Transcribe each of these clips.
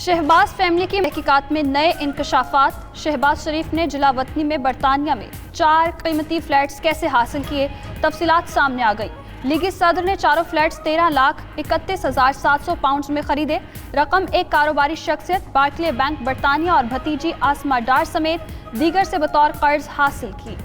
Shahbaz family की तहकीकात में नए इंकशाफात। शहबाज शरीफ ने जिला वतनी में बरतानिया में 4 कीमती फ्लैट्स कैसे हासिल किए, तफसीलात सामने आ गई। लीगी सदर ने चारों फ्लैट्स 13,31,700 पाउंड में खरीदे। रकम एक कारोबारी शख्सियत बार्कले बैंक बरतानिया और भतीजी आसमा डार समेत दीगर से बतौर कर्ज हासिल की।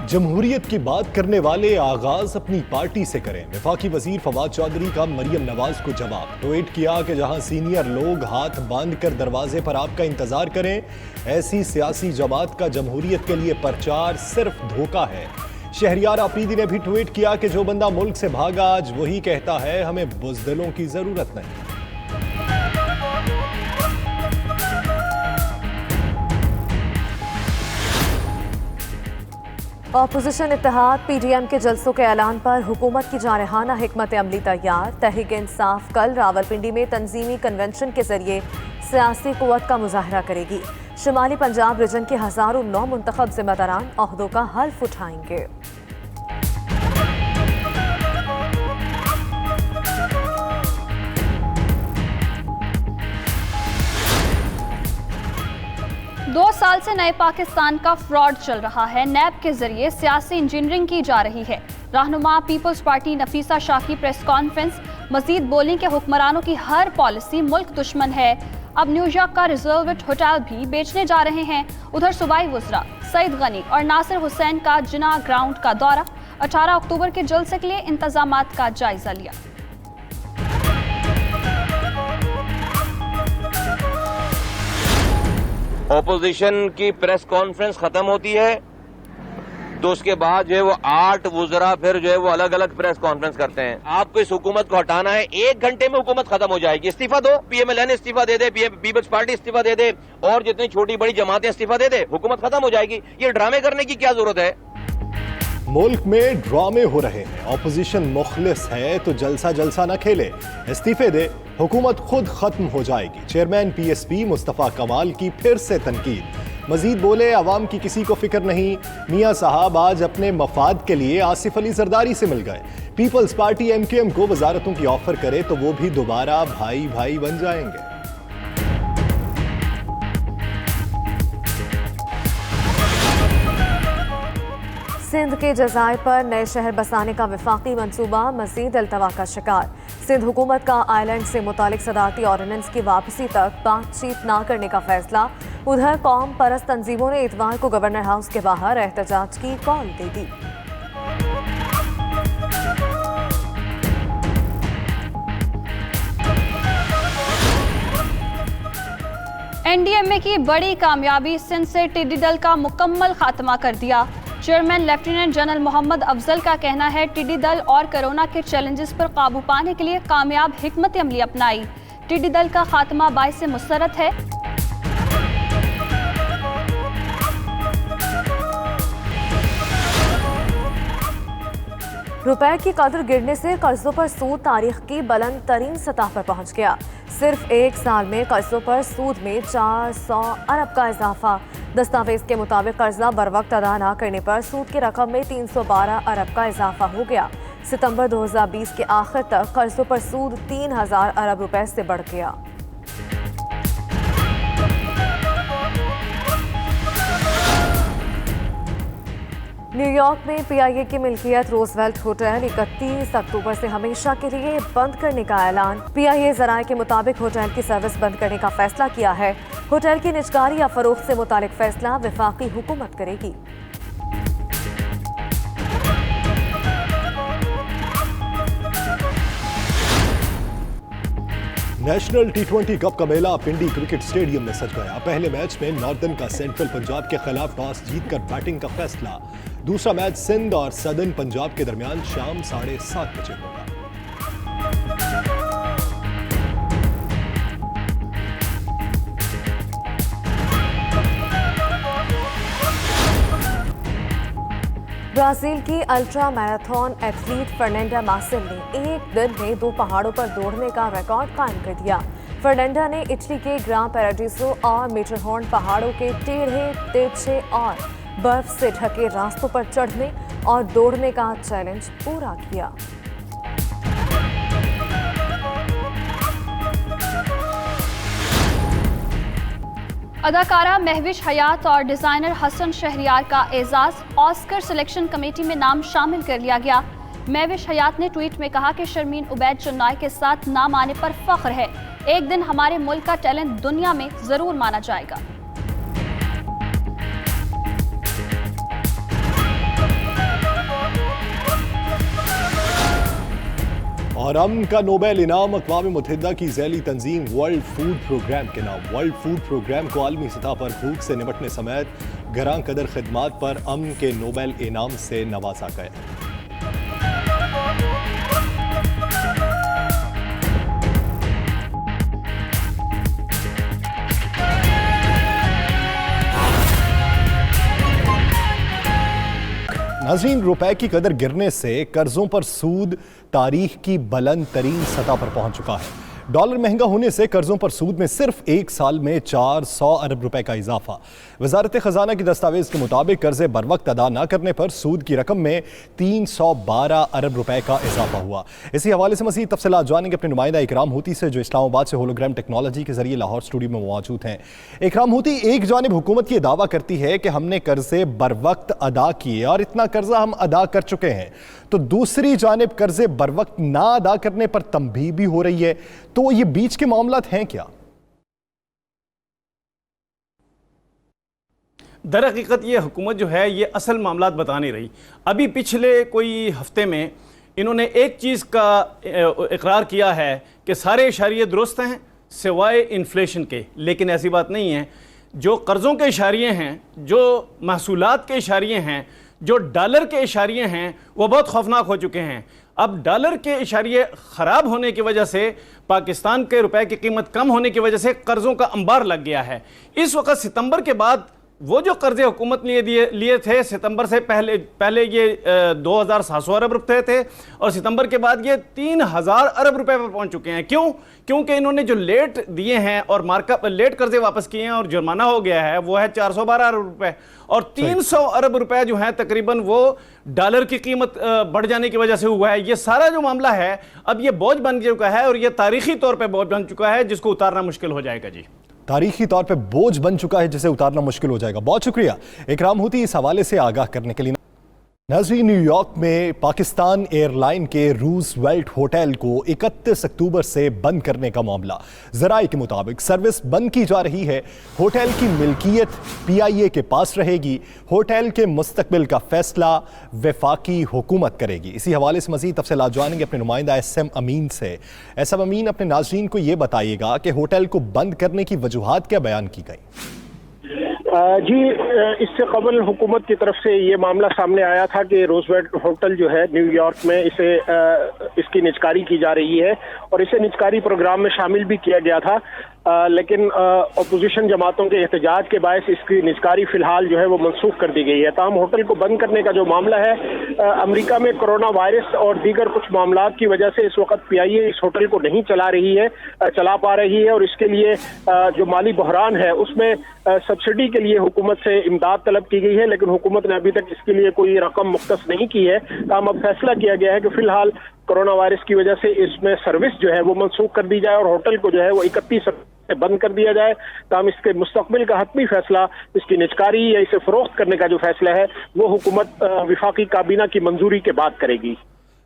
जमहूरियत की बात करने वाले आगाज अपनी पार्टी से करें। वफाकी वजीर फवाद चौधरी का मरियम नवाज को जवाब। ट्वीट किया कि जहां सीनियर लोग हाथ बांध कर दरवाजे पर आपका इंतजार करें, ऐसी सियासी जमात का जमहूरियत के लिए प्रचार सिर्फ धोखा है। शहरियार आफरीदी ने भी ट्वीट किया कि जो बंदा मुल्क से भागा आज वही कहता है हमें बुज़दिलों की जरूरत नहीं। ऑपोजिशन इत्तेहाद पीडीएम के जलसों के ऐलान पर हुकूमत की जारहाना हिकमत अमली तैयार। तहरीक इंसाफ कल रावलपिंडी में तंजीमी कन्वेंशन के जरिए सियासी कुव्वत का मुजाहरा करेगी। शुमाली पंजाब रीजन के हजारों नौ मुंतखब जिम्मेदारान ओहदों का हल्फ उठाएंगे। दो साल से नए पाकिस्तान का फ्रॉड चल रहा है। नैब के जरिए सियासी इंजीनियरिंग की जा रही है। रहनुमा पीपल्स पार्टी नफीसा शाह की प्रेस कॉन्फ्रेंस। मजीद बोली कि हुक्मरानों की हर पॉलिसी मुल्क दुश्मन है। अब न्यूयॉर्क का रिजर्वेट होटल भी बेचने जा रहे हैं। उधर सूबाई वज़रा सईद गनी और नासिर हुसैन का जिना ग्राउंड का दौरा। 18 अक्टूबर के जलसे के लिए इंतजामात का जायजा लिया। ऑपोजिशन की प्रेस कॉन्फ्रेंस खत्म होती है तो उसके बाद जो है वो 8 वुज़रा फिर जो है वो अलग अलग प्रेस कॉन्फ्रेंस करते हैं। आपको इस हुकूमत को हटाना है, 1 घंटे में हुकूमत खत्म हो जाएगी। इस्तीफा दो, पीएमएलएन इस्तीफा दे दे, पीपल्स पार्टी इस्तीफा दे दे और जितनी छोटी बड़ी जमातें इस्तीफा दे दे, हुकूमत खत्म हो जाएगी। ये ड्रामे करने की क्या जरूरत है? मुल्क में ड्रामे हो रहे हैं। ऑपोजिशन मुखलिस है तो जलसा जलसा न खेले, इस्तीफे दे, हुकूमत खुद खत्म हो जाएगी। चेयरमैन पीएसपी मुस्तफा कमाल की फिर से तनकीद। मजीद बोले अवाम की किसी को फिक्र नहीं। मियां साहब आज अपने मफाद के लिए आसिफ अली जरदारी से मिल गए। पीपल्स पार्टी एमकेएम को वजारतों की ऑफर करे तो वो भी दोबारा भाई भाई बन जाएंगे। सिंध के जजायर पर नए शहर बसाने का वफाकी मंसूबा मजीद अल्तवा का शिकार। सिंध हुकूमत का आइलैंड से मुतालिक सदारती ऑर्डिनेंस की वापसी तक बातचीत न करने का फैसला। उधर कौम परस्त तंजीमों ने इतवार को गवर्नर हाउस के बाहर एहतजाज की कॉल दे दी। एनडीएमए की बड़ी कामयाबी, सिंध से टिड्डी दल का मुकम्मल खात्मा कर दिया। Chairman lieutenant general Mohammad Afzal का कहना है टिड्डी दल और कोरोना के चैलेंजेस पर काबू पाने के लिए कामयाब हिकमत अमली अपनाई। टिड्डी दल का खात्मा बाइसे मुसरत है। रुपए की कदर गिरने से कर्जों पर सूद तारीख की बुलंद तरीन सतह पर पहुंच गया। सिर्फ 1 साल में कर्जों पर सूद में 400 अरब का इजाफा। दस्तावेज के मुताबिक कर्जा बर वक्त अदा न करने पर सूद की रकम में 312 अरब का इजाफा हो गया। सितंबर 2020 के आखिर तक कर्जों पर सूद 3000 अरब रुपए से बढ़ गया। न्यूयॉर्क में पीआईए की मिल्कियत रोजवेल्ट होटल 31 अक्टूबर से हमेशा के लिए बंद करने का ऐलान। पीआईए जराये के मुताबिक होटल की सर्विस बंद करने का फैसला किया है। होटल की निजकारी या फरोख्त से मुतालिक फैसला वफाकी हुकूमत करेगी। नेशनल टी20 कप का मेला पिंडी क्रिकेट स्टेडियम में सज गया। पहले मैच में नॉर्दर्न का सेंट्रल पंजाब के खिलाफ टॉस जीतकर बैटिंग का फैसला। दूसरा मैच सिंध और सदर्न पंजाब के दरमियान शाम 7:30 बजे होगा। ब्राजील की ultra marathon athlete Fernanda Marcel ने एक दिन में 2 पहाड़ों पर दौड़ने का रिकॉर्ड कायम कर दिया। फर्नांडा ने इटली के ग्रां पैराडीसो और मेटरहॉर्न पहाड़ों के टेढ़े तिरछे और बर्फ से ढके रास्तों पर चढ़ने और दौड़ने का चैलेंज पूरा किया। अदाकारा महविश हयात और डिजाइनर हसन शहरियार का एजाज ऑस्कर सिलेक्शन कमेटी में नाम शामिल कर लिया गया। महविश हयात ने ट्वीट में कहा कि शर्मीन उबैद चुन्नाई के साथ नाम आने पर फख्र है। एक दिन हमारे मुल्क का टैलेंट दुनिया में जरूर माना जाएगा। और अमन का नोबेल इनाम अक़वाम मुत्तहिदा की ज़ैली तंजीम वर्ल्ड फूड प्रोग्राम के नाम। वर्ल्ड फूड प्रोग्राम को आलमी सतह पर भूख से निपटने समेत गरां कदर खिदमात पर अमन के नोबेल इनाम से नवाजा गया। नाज़रीन, रुपए की कदर गिरने से कर्जों पर सूद तारीख की बुलंद तरीन सतह पर पहुंच चुका है। डॉलर महंगा होने से कर्जों पर सूद में सिर्फ एक साल में 400 अरब रुपए का इजाफा। वजारत खजाना की दस्तावेज के मुताबिक कर्जे बर वक्त अदा न करने पर सूद की रकम में 312 अरब रुपए का इजाफा हुआ। इसी हवाले से मज़ीद तफसीलात जानेंगे अपने नुमाइंदा इकराम हूती से, जो इस्लामाबाद से होलोग्राम टेक्नोलॉजी के जरिए लाहौर स्टूडियो में मौजूद हैं। इकराम हूती, एक जानिब हुकूमत ये दावा करती है कि हमने कर्जे बर वक्त अदा किए और इतना कर्जा हम अदा कर चुके हैं, तो दूसरी जानिब कर्जे बर वक्त ना अदा करने पर तंबीह भी हो रही है। तो ये बीच के मामलात हैं क्या? दर हकीकत ये हुकूमत जो है ये असल मामलात बता नहीं रही। अभी पिछले कोई हफ्ते में इन्होंने एक चीज़ का इकरार किया है कि सारे इशारिये दुरुस्त हैं सिवाय इन्फ्लेशन के, लेकिन ऐसी बात नहीं है। जो कर्ज़ों के इशारिये हैं, जो महसूलात के इशारिये हैं, जो डॉलर के इशारिये हैं, वो बहुत खौफनाक हो चुके हैं। अब डॉलर के इशारिये ख़राब होने की वजह से, पाकिस्तान के रुपए की कीमत कम होने की वजह से कर्ज़ों का अंबार लग गया है। इस वक्त सितंबर के बाद वो जो कर्जे हुकूमत ने लिए थे, सितंबर से पहले ये 2700 अरब रुपए थे और सितंबर के बाद ये 3000 अरब रुपए पर पहुंच चुके हैं। क्यों? क्योंकि इन्होंने जो लेट दिए हैं और मार्कअप लेट कर्जे वापस किए हैं और जुर्माना हो गया है, वो है 412 अरब रुपए और 300 अरब रुपए जो है तकरीबन वो डॉलर की कीमत बढ़ जाने की वजह से हुआ है। ये सारा जो मामला है अब ये बोझ बन चुका है और ये तारीखी तौर पर बोझ बन चुका है जिसको उतारना मुश्किल हो जाएगा। जी, तारीखी तौर पे बोझ बन चुका है जिसे उतारना मुश्किल हो जाएगा। बहुत शुक्रिया इकराम हूती इस हवाले से आगाह करने के लिए। नाज़रीन, न्यूयॉर्क में पाकिस्तान एयरलाइन के रूजवेल्ट होटल को 31 अक्टूबर से बंद करने का मामला। ज़राए के मुताबिक सर्विस बंद की जा रही है। होटल की मिल्कियत PIA के पास रहेगी। होटल के मुस्तकबिल का फैसला वफाकी हुकूमत करेगी। इसी हवाले से मज़ीद तफसीलात जानेंगे अपने नुमाइंदा SM अमीन से। SM अमीन, अपने नाज़रीन को ये बताइएगा कि होटल को बंद करने की वजूहात क्या बयान की गई? जी, इससे कबल हुकूमत की तरफ से ये मामला सामने आया था कि रूजवेल्ट होटल जो है न्यूयॉर्क में इसकी निजकारी की जा रही है और इसे निजकारी प्रोग्राम में शामिल भी किया गया था। लेकिन अपोजिशन जमातों के एहतजाज के बायस इसकी निजकारी फिलहाल जो है वो मनसूख कर दी गई है। ताहम होटल को बंद करने का जो मामला है, अमेरिका में कोरोना वायरस और दीगर कुछ मामलात की वजह से इस वक्त PIA इस होटल को नहीं चला पा रही है और इसके लिए जो माली बहरान है उसमें सब्सिडी के लिए हुकूमत से इमदाद तलब की गई है, लेकिन हुकूमत ने अभी तक इसके लिए कोई रकम मुख्तस नहीं की है। ताहम अब फैसला किया गया है कि फिलहाल कोरोना वायरस की वजह से इसमें सर्विस जो है वो मनसूख कर दी जाए और होटल को जो है वो 31 से बंद कर दिया जाए। ताहम इसके मुस्तकबिल का हतमी फैसला, इसकी निजकारी या इसे फरोख्त करने का जो फैसला है वो हुकूमत वफाकी काबीना की मंजूरी के बाद करेगी।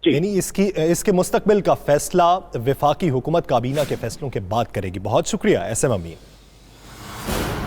यानी इसके मुस्तकबिल का फैसला वफाकी हुकूमत काबीना के फैसलों के बाद करेगी। बहुत शुक्रिया SM अमीन।